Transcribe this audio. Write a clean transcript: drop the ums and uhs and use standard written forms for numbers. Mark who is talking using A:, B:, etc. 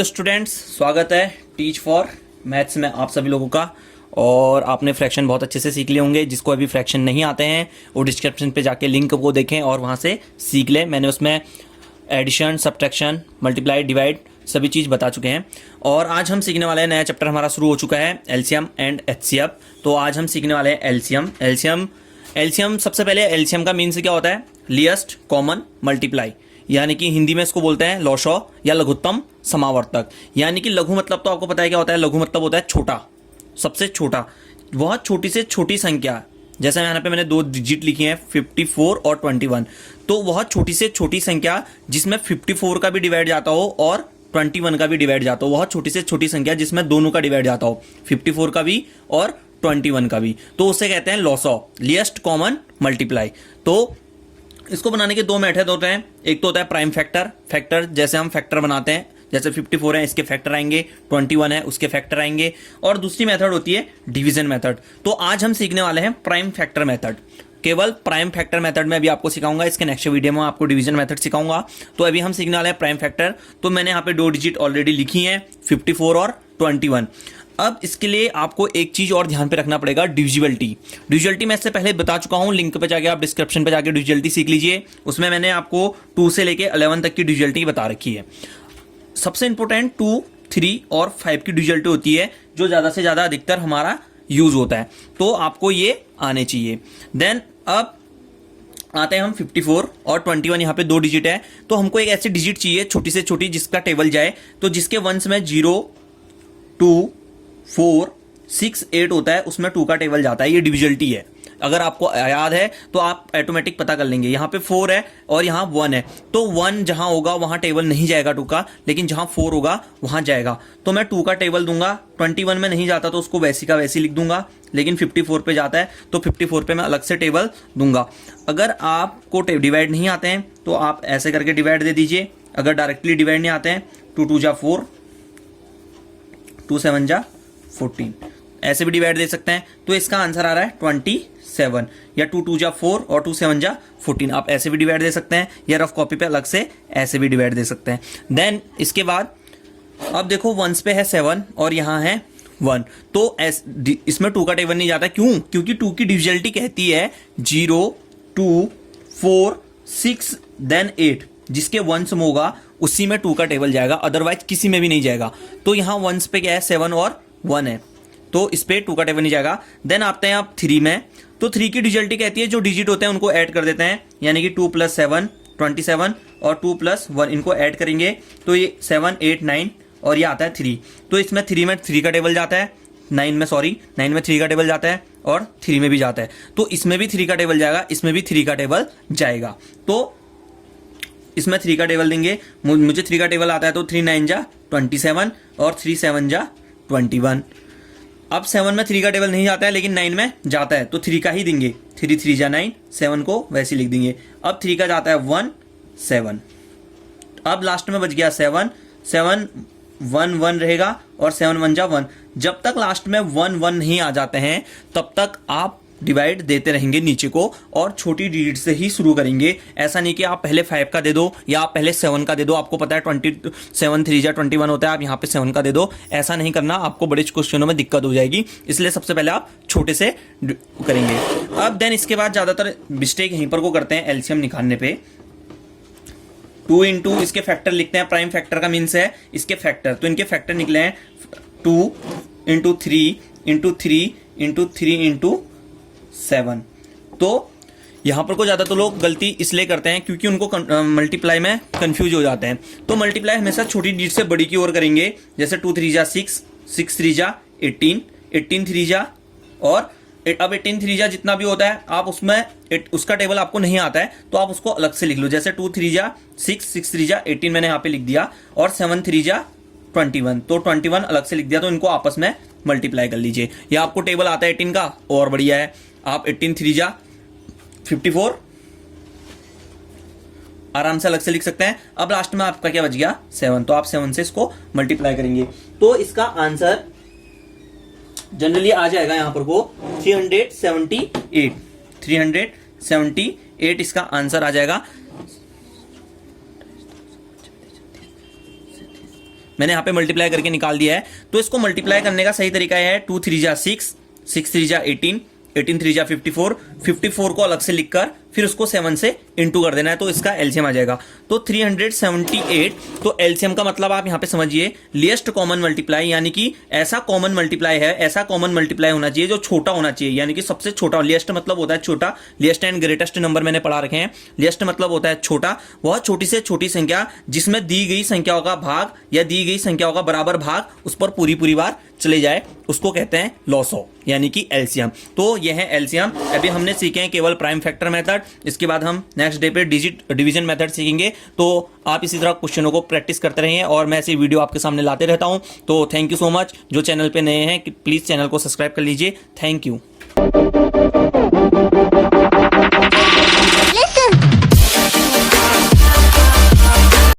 A: Hello students, स्वागत है teach for maths में आप सभी लोगों का। और आपने फ्रैक्शन बहुत अच्छे से सीख लिए होंगे। जिसको अभी फ्रैक्शन नहीं आते हैं वो डिस्क्रिप्शन पे जाके लिंक को देखें और वहाँ से सीख लें। मैंने उसमें एडिशन, सब्ट्रैक्शन, मल्टीप्लाई, डिवाइड सभी चीज़ बता चुके हैं। और आज हम सीखने वाले हैं, नया चैप्टर हमारा शुरू हो चुका है, एलसीएम एंड एचसीएफ। तो आज हम सीखने वाले हैं एलसीएम। सबसे पहले एलसीएम का मीन्स क्या होता है? लिएस्ट कॉमन मल्टीप्लाई, यानी कि हिंदी में इसको बोलते हैं लॉशॉ या लघुत्तम समावर्तक। यानी कि लघु मतलब तो आपको पता है क्या होता है? लघु मतलब होता है छोटा, सबसे छोटा, बहुत छोटी से छोटी संख्या। जैसे यहाँ पे मैंने दो डिजिट लिखी हैं 54 और 21, तो बहुत छोटी से छोटी संख्या जिसमें 54 का भी डिवाइड जाता हो और 21 का भी डिवाइड जाता हो। बहुत छोटी से छोटी संख्या जिसमें दोनों का डिवाइड जाता हो, 54 का भी और 21 का भी, तो उसे कहते हैं लॉसॉ, लिएस्ट कॉमन मल्टीप्लाई। तो इसको बनाने के दो मेथड होते हैं। एक तो होता है प्राइम फैक्टर, जैसे हम फैक्टर बनाते हैं, जैसे 54 है इसके फैक्टर आएंगे, 21 है उसके फैक्टर आएंगे। और दूसरी मेथड होती है डिवीजन मेथड। तो आज हम सीखने वाले हैं प्राइम फैक्टर मेथड। केवल प्राइम फैक्टर मेथड में अभी आपको सिखाऊंगा, इसके नेक्स्ट वीडियो में आपको डिवीजन मेथड सिखाऊंगा। तो अभी हम सीखने वाले हैं प्राइम फैक्टर। तो मैंने यहाँ पे दो डिजिट ऑलरेडी लिखी हैं, 54 और 21। अब इसके लिए आपको एक चीज और ध्यान पे रखना पड़ेगा, डिविजिबिलिटी मैं इससे पहले बता चुका हूं। लिंक पे जाके आप डिस्क्रिप्शन पे जाके डिविजिबिलिटी सीख लीजिए। उसमें मैंने आपको 2 से लेके 11 तक की डिविजिबिलिटी बता रखी है। सबसे इंपॉर्टेंट 2, 3 और 5 की डिविजिबिलिटी होती है, जो ज्यादा से ज्यादा अधिकतर हमारा यूज होता है। तो आपको ये आने चाहिए। देन अब आते हैं हम 54 और 21, यहाँ पे दो डिजिट है, तो हमको एक ऐसी डिजिट चाहिए छोटी से छोटी जिसका टेबल जाए। तो जिसके वंस में 0, 2, 4, 6, 8 होता है, उसमें 2 का टेबल जाता है। ये डिविजिबिलिटी है। अगर आपको याद है तो आप ऑटोमेटिक पता कर लेंगे। यहाँ पे 4 है और यहाँ 1 है, तो 1 जहां होगा वहां टेबल नहीं जाएगा 2 का, लेकिन जहां 4 होगा वहां जाएगा। तो मैं 2 का टेबल दूंगा। 21 में नहीं जाता तो उसको वैसी का वैसी लिख दूंगा, लेकिन 54 पे जाता है तो 54 पे मैं अलग से टेबल दूंगा। अगर आपको डिवाइड नहीं आते हैं तो आप ऐसे करके डिवाइड दे दीजिए। अगर डायरेक्टली डिवाइड नहीं आते हैं, 2 2 जा 4, 2 7 जा 14, ऐसे भी डिवाइड दे सकते हैं। तो इसका आंसर आ रहा है 27, या 2 2 जा 4 और 2 7 जा 14। आप ऐसे भी डिवाइड दे सकते हैं, या रफ कॉपी पे अलग से ऐसे भी डिवाइड दे सकते हैं। देन इसके बाद अब देखो, वंस पे है 7 और यहाँ है 1, तो इसमें 2 का टेबल नहीं जाता। क्यों? क्योंकि 2 की डिविजिबिलिटी कहती है 0, 2, 4, 6 देन 8। जिसके वंस में होगा उसी में 2 का टेबल जाएगा, अदरवाइज किसी में भी नहीं जाएगा। तो यहाँ वंस पे क्या है? 7 और 1 है, तो इस पे 2 का टेबल नहीं जाएगा। देन आते हैं आप 3 में। तो 3 की डिजिबिलिटी कहती है जो डिजिट होते हैं उनको ऐड कर देते हैं, यानी कि 2 + 7 27 और 2 + 1 इनको ऐड करेंगे तो ये 7 8 9 और ये आता है 3। तो इसमें 3 में 3 का टेबल जाता है, 9 में 3 का टेबल जाता है और 3 में भी जाता है। तो इसमें भी 3 का टेबल जाएगा, इसमें भी 3 का टेबल जाएगा। तो इसमें 3 का टेबल देंगे। मुझे 3 का टेबल आता है, तो 3 9 जा 27 और 3 7 जा 21। अब 7 में 3 का टेबल नहीं जाता है, लेकिन 9 में जाता है, तो 3 का ही देंगे। 3 3 जा 9, 7 को वैसे लिख देंगे। अब 3 का जाता है 1 7। अब लास्ट में बच गया 7 7 1 1 रहेगा और 7 1 जा 1। जब तक लास्ट में 1 1 नहीं आ जाते हैं तब तक आप डिवाइड देते रहेंगे नीचे को, और छोटी डिजिट से ही शुरू करेंगे। ऐसा नहीं कि आप पहले 5 का दे दो या आप पहले 7 का दे दो। आपको पता है 27 3 जा 21 होता है, आप यहाँ पे 7 का दे दो। ऐसा नहीं करना, आपको बड़े क्वेश्चनों में दिक्कत हो जाएगी। इसलिए सबसे पहले आप छोटे से करेंगे। अब देन इसके बाद ज्यादातर मिस्टेक यहीं पर को करते हैं एलसीएम निकालने पे। 2 × इसके फैक्टर लिखते हैं। प्राइम फैक्टर का मीन्स है इसके फैक्टर, तो इनके फैक्टर निकले हैं 2 × 3 × 3 × 3 × 7। तो यहां पर को ज्यादा तो लोग गलती इसलिए करते हैं क्योंकि उनको मल्टीप्लाई में कंफ्यूज हो जाते हैं। तो मल्टीप्लाई हमेशा छोटी डिजिट से बड़ी की ओर करेंगे। जैसे 2 3 जा 6, 6 3 जा 18, 18 3 जा, और अब 18 3 जा जितना भी होता है आप उसमें उसका टेबल आपको नहीं आता है तो आप उसको अलग से लिख लो। जैसे 2 3 जा 6, 6 3 जा 18 मैंने यहाँ पे लिख दिया, और 7 3 जा 21, तो 21 अलग से लिख दिया। तो इनको आपस में मल्टीप्लाई कर लीजिए, या आपको टेबल आता है 18 का और बढ़िया है। आप 18 3 जा 54 आराम से अलग से लिख सकते हैं। अब लास्ट में आपका क्या बच गया? 7, तो आप 7 से इसको मल्टीप्लाई करेंगे तो इसका आंसर जनरली आ जाएगा यहां पर को 378 इसका आंसर आ जाएगा। मैंने यहाँ पे मल्टीप्लाई करके निकाल दिया है। तो इसको मल्टीप्लाई करने का सही तरीका है 2 3 जा 6, 6 3 जा 18, 18 3 जा 54, 54 को अलग से लिखकर फिर उसको 7 से इंटू कर देना है, तो इसका एलसीएम आ जाएगा। तो 378। तो एलसीएम का मतलब आप यहां पे समझिए लिएस्ट कॉमन मल्टीप्लाई, यानी कि ऐसा कॉमन मल्टीप्लाई है, ऐसा कॉमन मल्टीप्लाई होना चाहिए जो छोटा होना चाहिए, यानी कि सबसे छोटा। लिएस्ट मतलब होता है छोटा, लिएस्ट एंड ग्रेटेस्ट नंबर मैंने पढ़ा रखे हैं। लिएस्ट मतलब होता है छोटा, वह छोटी से छोटी संख्या जिसमें दी गई संख्याओं का भाग या दी गई संख्याओं का बराबर भाग उस पर पूरी बार चले जाए, उसको कहते हैं लॉसो, यानी कि एलसीएम। तो यह है एलसीएम। अभी हमने सीखे हैं केवल प्राइम फैक्टर मेथड, इसके बाद हम नेक्स्ट डे पे डिजिट डिवीजन मेथड सीखेंगे। तो आप इसी तरह क्वेश्चनों को प्रैक्टिस करते रहिए और मैं ऐसी वीडियो आपके सामने लाते रहता हूं। तो थैंक यू सो मच। जो चैनल पे नए हैं प्लीज चैनल को सब्सक्राइब कर लीजिए। Thank you.